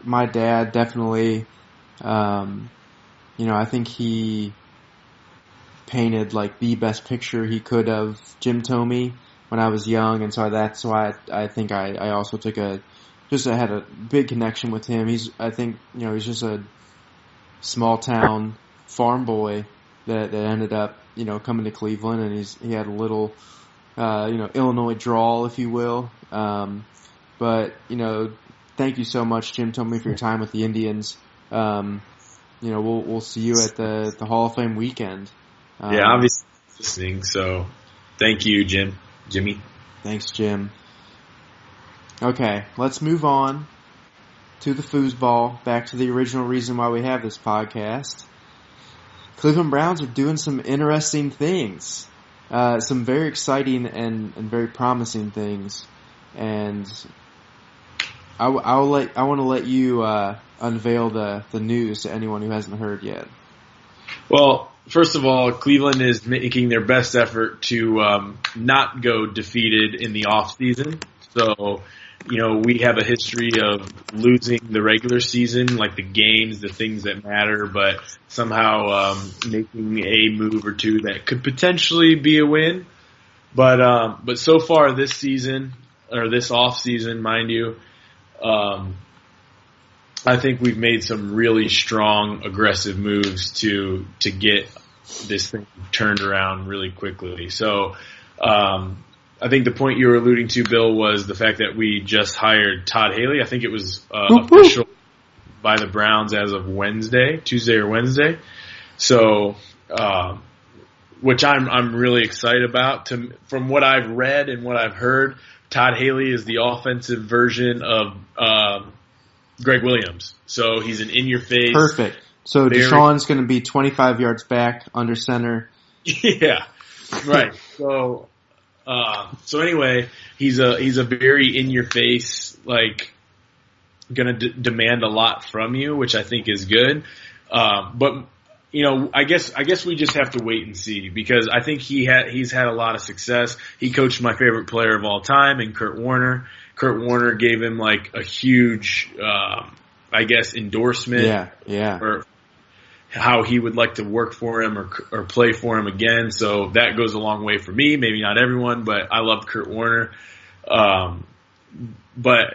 my dad definitely, I think he painted like the best picture he could of Jim Thome when I was young, and so that's why I think I also had a big connection with him. He's just a small town farm boy that ended up coming to Cleveland, and he had a little Illinois drawl, if you will. But thank you so much, Jim Thome, for your time with the Indians. We'll see you at the Hall of Fame weekend. Yeah, obviously listening. So thank you, Jimmy. Thanks, Jim. Okay, let's move on to the foosball, back to the original reason why we have this podcast. Cleveland Browns are doing some interesting things, some very exciting and very promising things, and I want to let you unveil the news to anyone who hasn't heard yet. Well, first of all, Cleveland is making their best effort to not go defeated in the off season. So, we have a history of losing the regular season, like the games, the things that matter, but somehow making a move or two that could potentially be a win. But so far this season, or this off season, mind you, I think we've made some really strong, aggressive moves to get this thing turned around really quickly. So, I think the point you were alluding to, Bill, was the fact that we just hired Todd Haley. I think it was official by the Browns as of Tuesday or Wednesday. So, which I'm really excited about. From what I've read and what I've heard, Todd Haley is the offensive version of Greg Williams. So he's an in-your-face. Perfect. So Deshaun's going to be 25 yards back under center. Yeah, right. So anyway, he's a very in-your-face, like, going to demand a lot from you, which I think is good. But I guess we just have to wait and see, because I think he's had a lot of success. He coached my favorite player of all time, in Kurt Warner. Kurt Warner gave him like a huge, endorsement. Yeah. For how he would like to work for him or play for him again. So that goes a long way for me. Maybe not everyone, but I love Kurt Warner. But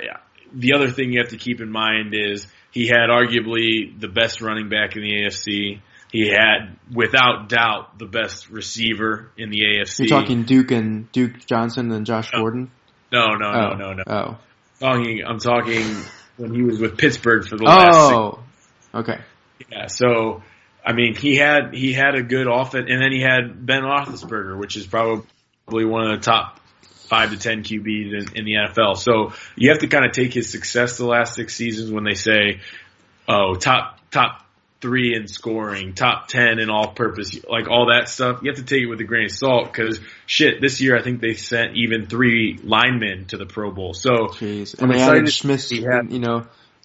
the other thing you have to keep in mind is He had arguably the best running back in the AFC. He had, without doubt, the best receiver in the AFC. You're talking Duke Johnson and Josh Gordon? No. Oh. I'm talking when he was with Pittsburgh for the last 6. Okay. Yeah, so I mean, he had a good offense, and then he had Ben Roethlisberger, which is probably one of the top 5 to 10 QBs in the NFL. So you have to kind of take his success the last 6 seasons when they say, oh, top 3 in scoring, top 10 in all-purpose, like all that stuff. You have to take it with a grain of salt because, this year I think they sent even 3 linemen to the Pro Bowl. So, jeez. And they added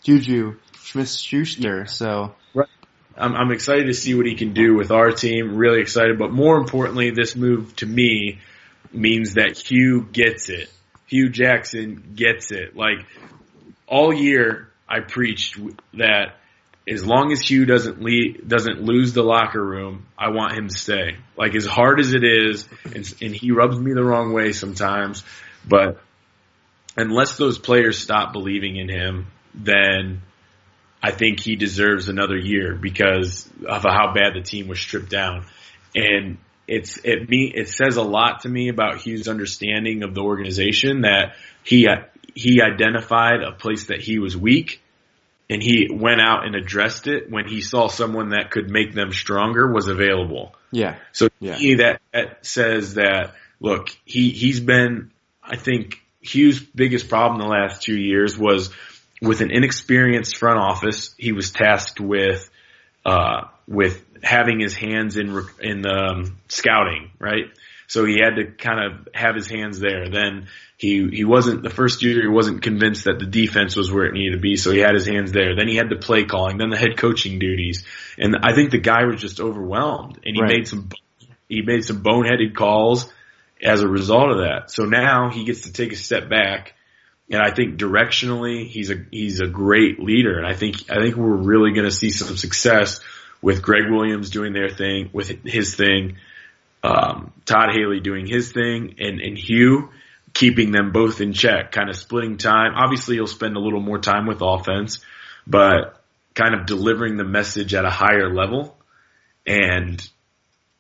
Juju Smith-Schuster. So, right. I'm excited to see what he can do with our team. Really excited, but more importantly, this move to me means that Hugh gets it. Hugh Jackson gets it. Like all year, I preached that. As long as Hugh doesn't lose the locker room, I want him to stay. Like as hard as it is, and he rubs me the wrong way sometimes, but unless those players stop believing in him, then I think he deserves another year because of how bad the team was stripped down. And it says a lot to me about Hugh's understanding of the organization that he identified a place that he was weak. And he went out and addressed it when he saw someone that could make them stronger was available. Yeah. So to me, that says that, look, he's been, I think, Hugh's biggest problem the last 2 years was with an inexperienced front office. He was tasked with having his hands in scouting, right? So he had to kind of have his hands there. Then he wasn't, the first year he wasn't convinced that the defense was where it needed to be, so he had his hands there. Then he had the play calling, then the head coaching duties. And I think the guy was just overwhelmed, and he made some boneheaded calls as a result of that. So now he gets to take a step back, and I think directionally he's a great leader. And I think we're really going to see some success with Greg Williams doing their thing, with his thing, Todd Haley doing his thing, and Hugh keeping them both in check, kind of splitting time. Obviously, he'll spend a little more time with offense, but kind of delivering the message at a higher level and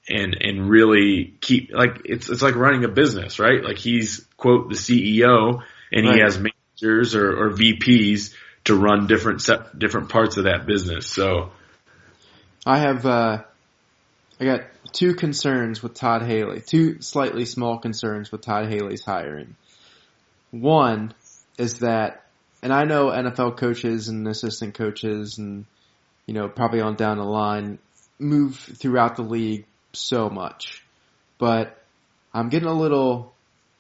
really keep, like, it's like running a business, right? Like he's, quote, the CEO, and he has managers or VPs to run different parts of that business. So I got 2 concerns with Todd Haley, 2 slightly small concerns with Todd Haley's hiring. One is that, and I know NFL coaches and assistant coaches and, probably on down the line move throughout the league so much, but I'm getting a little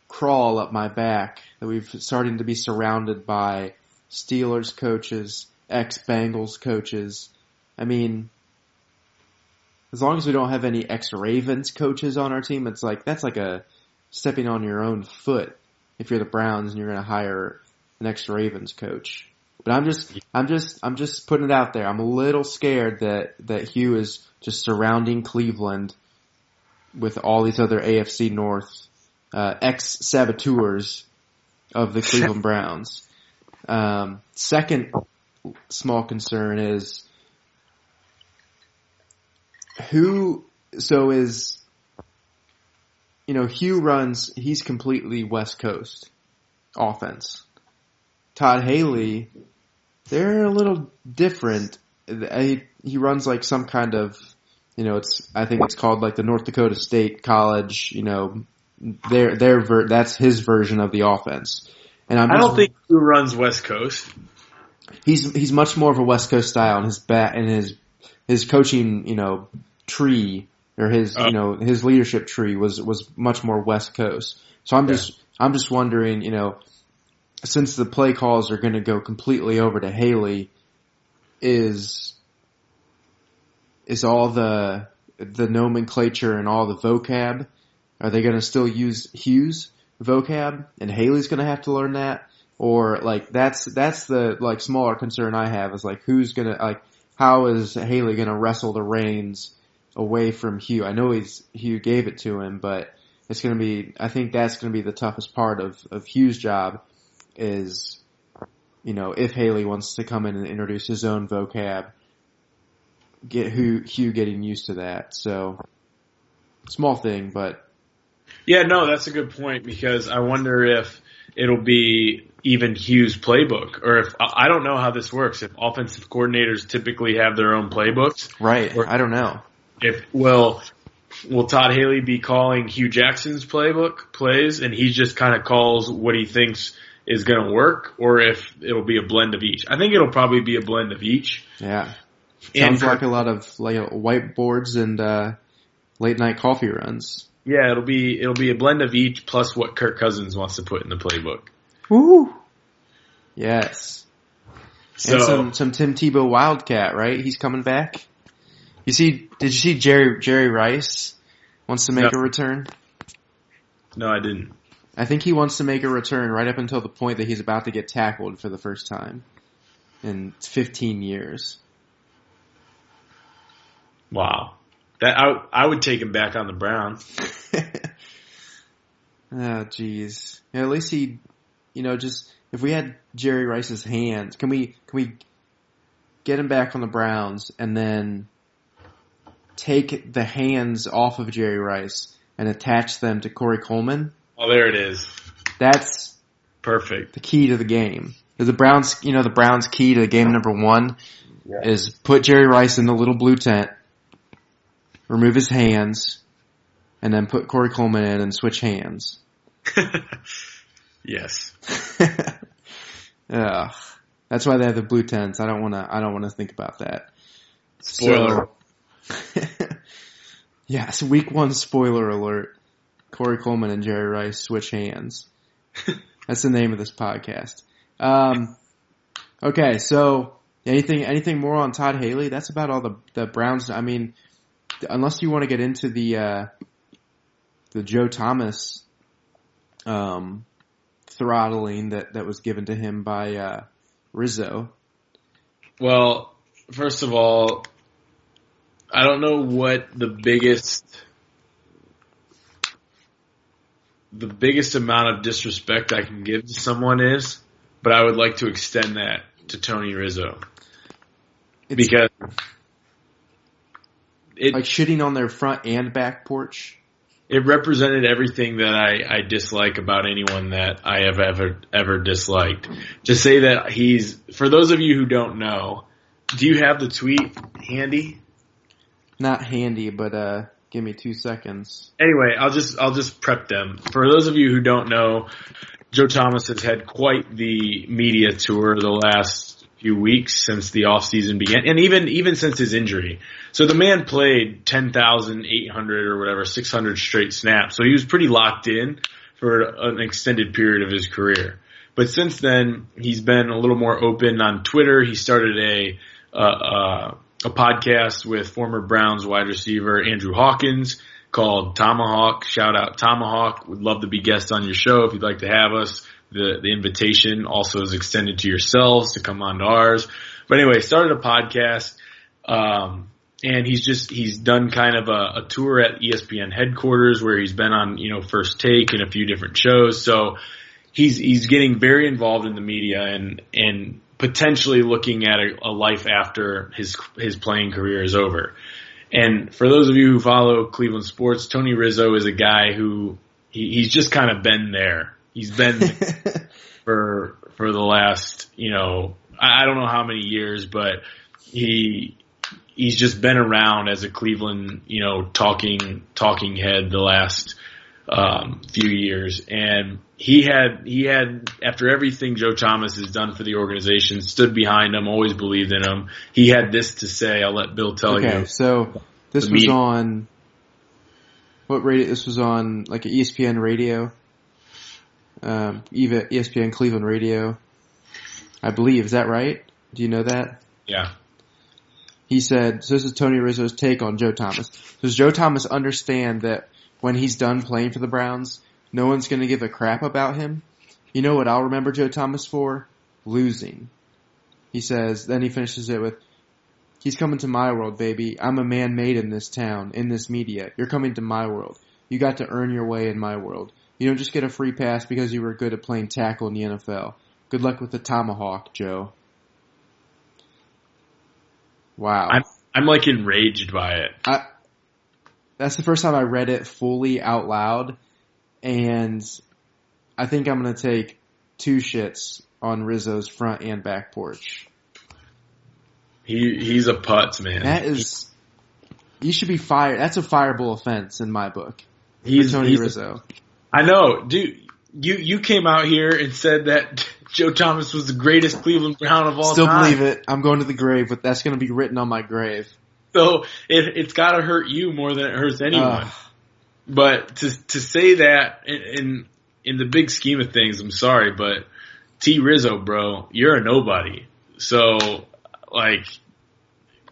crawl up my back that we've starting to be surrounded by Steelers coaches, ex-Bengals coaches. I mean, as long as we don't have any ex-Ravens coaches on our team, it's like that's like a stepping on your own foot if you're the Browns and you're going to hire an ex-Ravens coach. But I'm just putting it out there. I'm a little scared that Hugh is just surrounding Cleveland with all these other AFC North ex-saboteurs of the Cleveland Browns. Second small concern is Hugh he's completely West Coast offense. Todd Haley, they're a little different. He runs like some kind of, I think it's called like the North Dakota State College, that's his version of the offense. And I don't think he runs West Coast. He's much more of a West Coast style, and his coaching, tree or his leadership tree was much more West Coast. So I'm just wondering, since the play calls are going to go completely over to Haley, is all the nomenclature and all the vocab, are they going to still use Hugh's vocab and Haley's going to have to learn that? Or like that's the like smaller concern I have is like who's going to like how is Haley going to wrestle the reins away from Hugh? I know Hugh gave it to him, but it's going to be, I think that's going to be the toughest part of Hugh's job is if Haley wants to come in and introduce his own vocab, get Hugh getting used to that. So, small thing, but. Yeah, no, that's a good point because I wonder if it'll be even Hugh's playbook, or if I don't know how this works. If offensive coordinators typically have their own playbooks, right? I don't know. If will Todd Haley be calling Hugh Jackson's playbook plays, and he just kind of calls what he thinks is going to work, or if it'll be a blend of each. I think it'll probably be a blend of each. Yeah, sounds like a lot of whiteboards and late night coffee runs. Yeah, it'll be a blend of each plus what Kirk Cousins wants to put in the playbook. Woo! Yes. So, and some Tim Tebow Wildcat, right? He's coming back. Did you see Jerry Rice wants to make a return? No, I didn't. I think he wants to make a return right up until the point that he's about to get tackled for the first time in 15 years. Wow. That I would take him back on the Browns. Oh, jeez. Yeah, at least he, just if we had Jerry Rice's hands, can we get him back on the Browns and then take the hands off of Jerry Rice and attach them to Corey Coleman? Oh, there it is. That's perfect. The key to the game. The Browns key to game number 1 is put Jerry Rice in the little blue tent, remove his hands, and then put Corey Coleman in and switch hands. Yes. Ugh. That's why they have the blue tents. I don't want to think about that. Spoiler. So, yes, week 1 spoiler alert. Corey Coleman and Jerry Rice switch hands. That's the name of this podcast. Okay, so anything more on Todd Haley? That's about all the Browns. I mean, unless you want to get into the Joe Thomas throttling that was given to him by Rizzo. Well, first of all, I don't know what the biggest amount of disrespect I can give to someone is, but I would like to extend that to Tony Rizzo. Because like shitting on their front and back porch. It represented everything that I dislike about anyone that I have ever disliked. To say that for those of you who don't know, do you have the tweet handy? Not handy, but give me 2 seconds. Anyway, I'll just prep them. For those of you who don't know, Joe Thomas has had quite the media tour the last few weeks since the offseason began, and even since his injury. So the man played 10,800 or whatever, 600 straight snaps. So he was pretty locked in for an extended period of his career. But since then, he's been a little more open on Twitter. He started a podcast with former Browns wide receiver Andrew Hawkins called Tomahawk. Shout out Tomahawk. Would love to be guests on your show if you'd like to have us. The invitation also is extended to yourselves to come on to ours. But anyway, started a podcast, and he's done kind of a tour at ESPN headquarters where he's been on, First Take and a few different shows. So he's getting very involved in the media and potentially looking at a life after his playing career is over. And for those of you who follow Cleveland sports, Tony Rizzo is a guy who he's just kind of been there. He's been for the last, I don't know how many years, but he's just been around as a Cleveland, talking head the last few years. And he had after everything Joe Thomas has done for the organization, stood behind him, always believed in him. He had this to say. I'll let Bill tell you. Okay, so this was on what radio? This was on like an ESPN radio. ESPN Cleveland radio, I believe. Is that right? Do you know that? Yeah. He said, so this is Tony Rizzo's take on Joe Thomas. Does Joe Thomas understand that when he's done playing for the Browns, no one's going to give a crap about him? You know what I'll remember Joe Thomas for? Losing. He says, then he finishes it with, he's coming to my world, baby. I'm a man made in this town, in this media. You're coming to my world. You got to earn your way in my world. You don't just get a free pass because you were good at playing tackle in the NFL. Good luck with the tomahawk, Joe. Wow. I'm like enraged by it. That's the first time I read it fully out loud, and I think I'm going to take 2 shits on Rizzo's front and back porch. He's a putz, man. That is... You should be fired. That's a fireable offense in my book. He's Tony Rizzo. I know. Dude, you came out here and said that Joe Thomas was the greatest Cleveland Brown of all time. Still believe it. I'm going to the grave, but that's going to be written on my grave. So it's got to hurt you more than it hurts anyone. But to say that in the big scheme of things, I'm sorry, but T. Rizzo, bro, you're a nobody. So, like...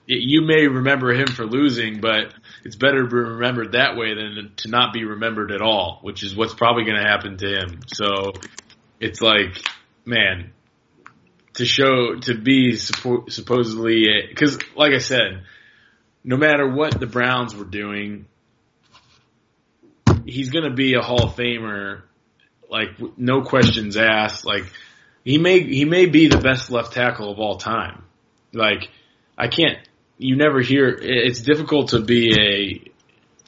You may remember him for losing, but it's better to be remembered that way than to not be remembered at all, which is what's probably going to happen to him. So it's like, man, to be supposedly, because like I said, no matter what the Browns were doing, he's going to be a Hall of Famer, like no questions asked. Like he may be the best left tackle of all time. Like you never hear. It's difficult to be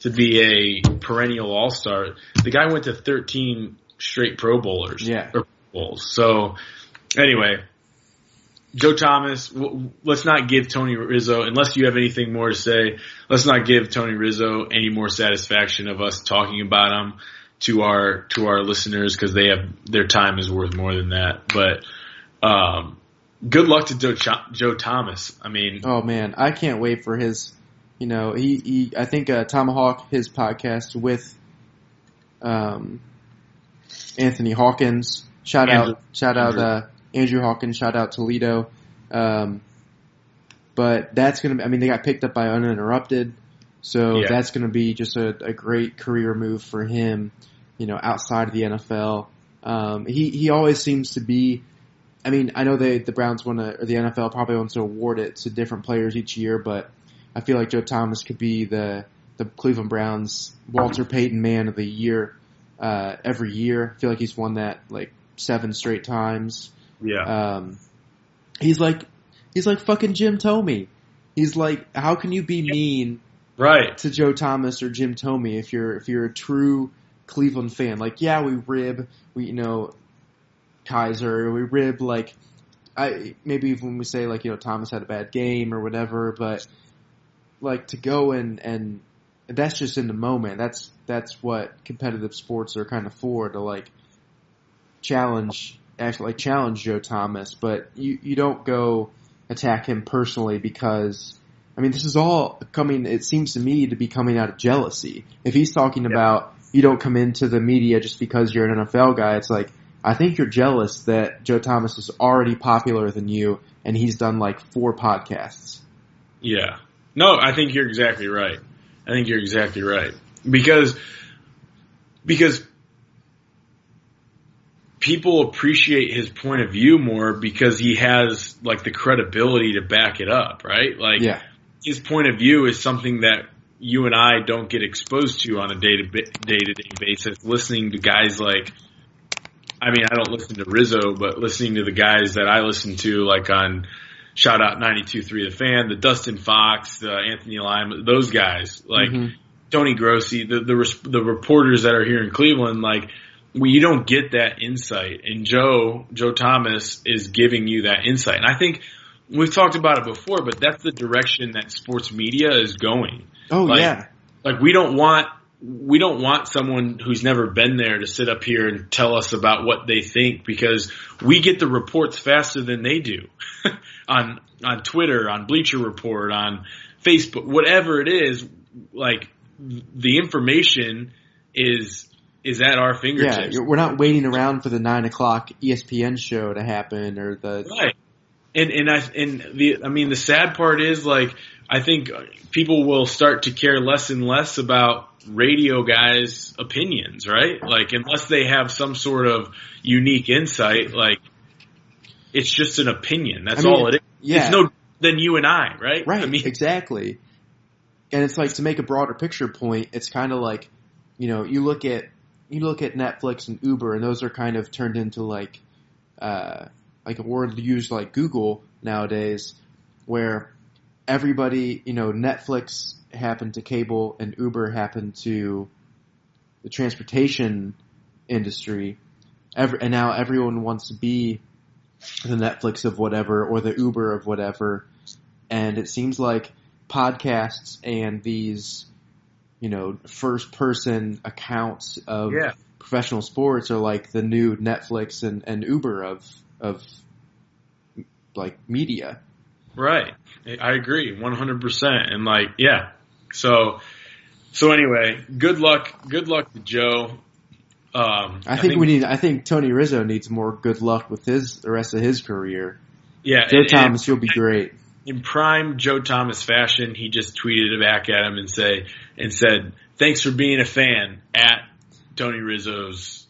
a perennial all-star. The guy went to 13 straight Pro Bowlers. Yeah. Or Pro Bowls. So anyway, Joe Thomas. Let's not give Tony Rizzo, unless you have anything more to say. Let's not give Tony Rizzo any more satisfaction of us talking about him to our listeners, because their time is worth more than that. But good luck to Joe Thomas. I mean, oh man, I can't wait for his. You know, I think Tomahawk, his podcast with Anthony Hawkins. Shout out Andrew Hawkins. Shout out Toledo. But that's gonna be. I mean, they got picked up by Uninterrupted, so that's gonna be just a great career move for him. You know, outside of the NFL, he always seems to be. I mean, I know the Browns or the NFL probably wants to award it to different players each year, but I feel like Joe Thomas could be the Cleveland Browns Walter Payton Man of the Year every year. I feel like he's won that like 7 straight times. Yeah. He's like fucking Jim Thome. He's like, how can you be mean to Joe Thomas or Jim Thome if you're a true Cleveland fan? Like, yeah, we rib Kaiser, we rib maybe when we say like, you know, Thomas had a bad game or whatever, but like to go and that's just in the moment. That's what competitive sports are kind of for, to like challenge Joe Thomas, but you don't go attack him personally, because I mean, this is all coming, it seems to me, to be coming out of jealousy. If he's talking about you don't come into the media just because you're an NFL guy, it's like, I think you're jealous that Joe Thomas is already popular than you, and he's done like 4 podcasts. Yeah. No, I think you're exactly right. Because people appreciate his point of view more because he has like the credibility to back it up, right? Like his point of view is something that you and I don't get exposed to on a day-to-day basis, listening to guys like, I mean, I don't listen to Rizzo, but listening to the guys that I listen to, like on shout out 92.3 The Fan, the Dustin Fox, the Anthony Lyon, those guys, like Tony Grossi, the reporters that are here in Cleveland, like you don't get that insight, and Joe Thomas is giving you that insight. And I think we've talked about it before, but that's the direction that sports media is going. Oh, like we don't want someone who's never been there to sit up here and tell us about what they think, because we get the reports faster than they do on Twitter, on Bleacher Report, on Facebook, whatever it is. Like the information is at our fingertips. Yeah, we're not waiting around for the 9:00 ESPN show to happen or the right. The sad part is, like, I think people will start to care less and less about radio guys' opinions, right? Like, unless they have some sort of unique insight, like, it's just an opinion. That's all it is. Yeah. It's no than you and I, right? Right, I mean, exactly. And it's like, to make a broader picture point, it's kind of like, you know, you look at Netflix and Uber, and those are kind of turned into like or use like Google nowadays, where everybody, Netflix happened to cable and Uber happened to the transportation industry, and now everyone wants to be the Netflix of whatever or the Uber of whatever, and it seems like podcasts and these, first-person accounts of professional sports are like the new Netflix and Uber of like media. Right. I agree 100%. And like, yeah. So anyway, good luck to Joe. I think Tony Rizzo needs more good luck with the rest of his career. Yeah. Joe Thomas, you'll be great. In prime Joe Thomas fashion, he just tweeted back at him and said, "Thanks for being a fan," at Tony Rizzo's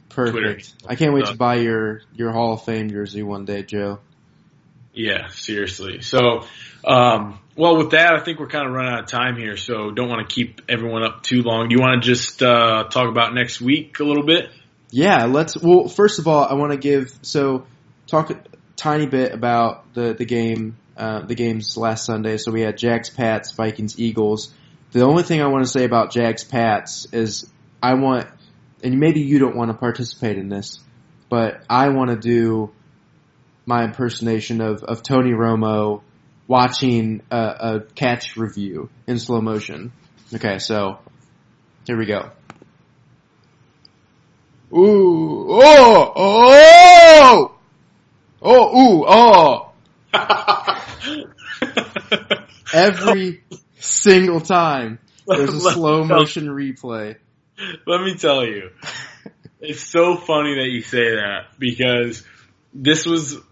Perfect. Twitter. I can't wait to buy your Hall of Fame jersey one day, Joe. Yeah, seriously. So, well, with that, I think we're kind of running out of time here, so don't want to keep everyone up too long. Do you want to just talk about next week a little bit? Yeah, well, first of all, I want to talk a tiny bit about the games last Sunday. So we had Jags, Pats, Vikings, Eagles. The only thing I want to say about Jags, Pats is and maybe you don't want to participate in this, but I want to do my impersonation of Tony Romo watching a catch review in slow motion. Okay, so here we go. Ooh, oh, oh, oh, ooh, oh. Every single time there's a slow motion replay. Let me tell you, it's so funny that you say that, because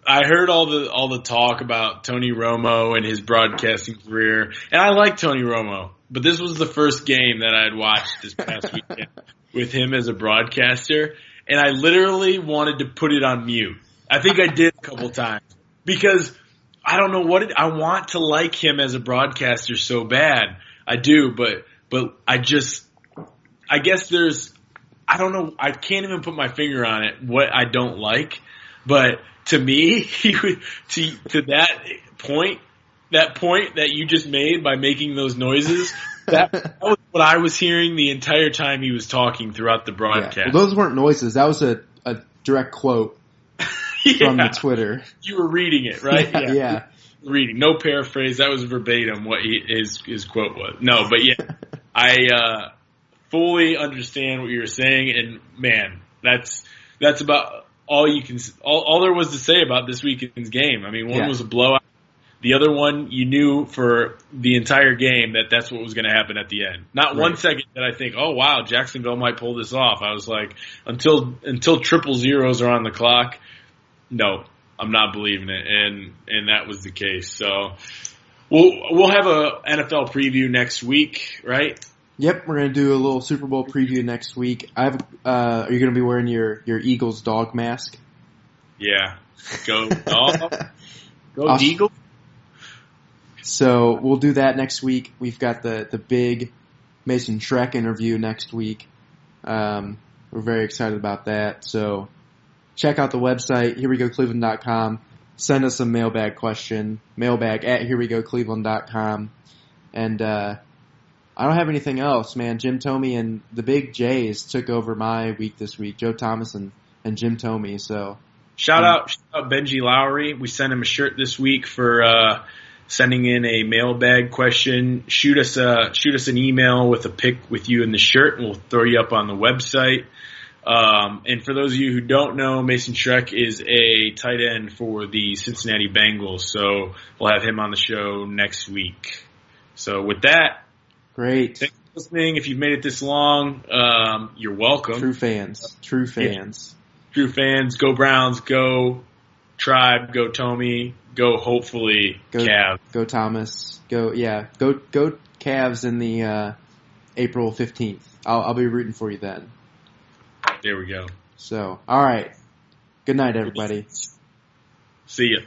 I heard all the talk about Tony Romo and his broadcasting career, and I like Tony Romo, but this was the first game that I had watched this past weekend with him as a broadcaster, and I literally wanted to put it on mute. I think I did a couple times, because I don't know I want to like him as a broadcaster so bad. I do, but I guess I don't know, I can't even put my finger on it, what I don't like. But to me, to that point that you just made by making those noises, that was what I was hearing the entire time he was talking throughout the broadcast. Yeah. Well, those weren't noises. That was a direct quote from the Twitter. You were reading it, right? Yeah. Reading, no paraphrase. That was verbatim what his quote was. No, but yeah, I fully understand what you were saying, and man, that's about all there was to say about this weekend's game. I mean, one was a blowout. The other one, you knew for the entire game that's what was going to happen at the end. Not one second did I think, oh wow, Jacksonville might pull this off. I was like, until triple zeros are on the clock, no, I'm not believing it, and that was the case. So we'll have a NFL preview next week, right? Yep, we're gonna do a little Super Bowl preview next week. Are you gonna be wearing your Eagles dog mask? Yeah, go dog, go Eagles. So we'll do that next week. We've got the big Mason Shrek interview next week. We're very excited about that. So check out the website, herewegocleveland.com. Send us a mailbag question, mailbag@herewegocleveland.com. And I don't have anything else, man. Jim Thome and the Big J's took over my week this week. Joe Thomas and Jim Thome. So shout out Benji Lowry. We sent him a shirt this week for sending in a mailbag question. Shoot us an email with a pic with you in the shirt, and we'll throw you up on the website. And for those of you who don't know, Mason Shrek is a tight end for the Cincinnati Bengals, so we'll have him on the show next week. So with that, great. Thanks for listening. If you've made it this long, you're welcome. True fans. True fans. Go Browns. Go Tribe. Go Thome. Go, hopefully, Cavs. Go Thomas. Go Cavs in the April 15th. I'll be rooting for you then. There we go. So, all right. Good night, everybody. See ya.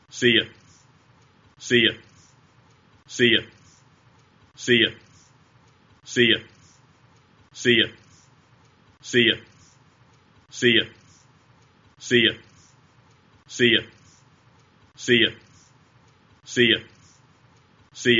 See ya. See ya. See ya. See ya. See ya. See ya. See ya. See ya. See ya. See ya. See ya. See ya.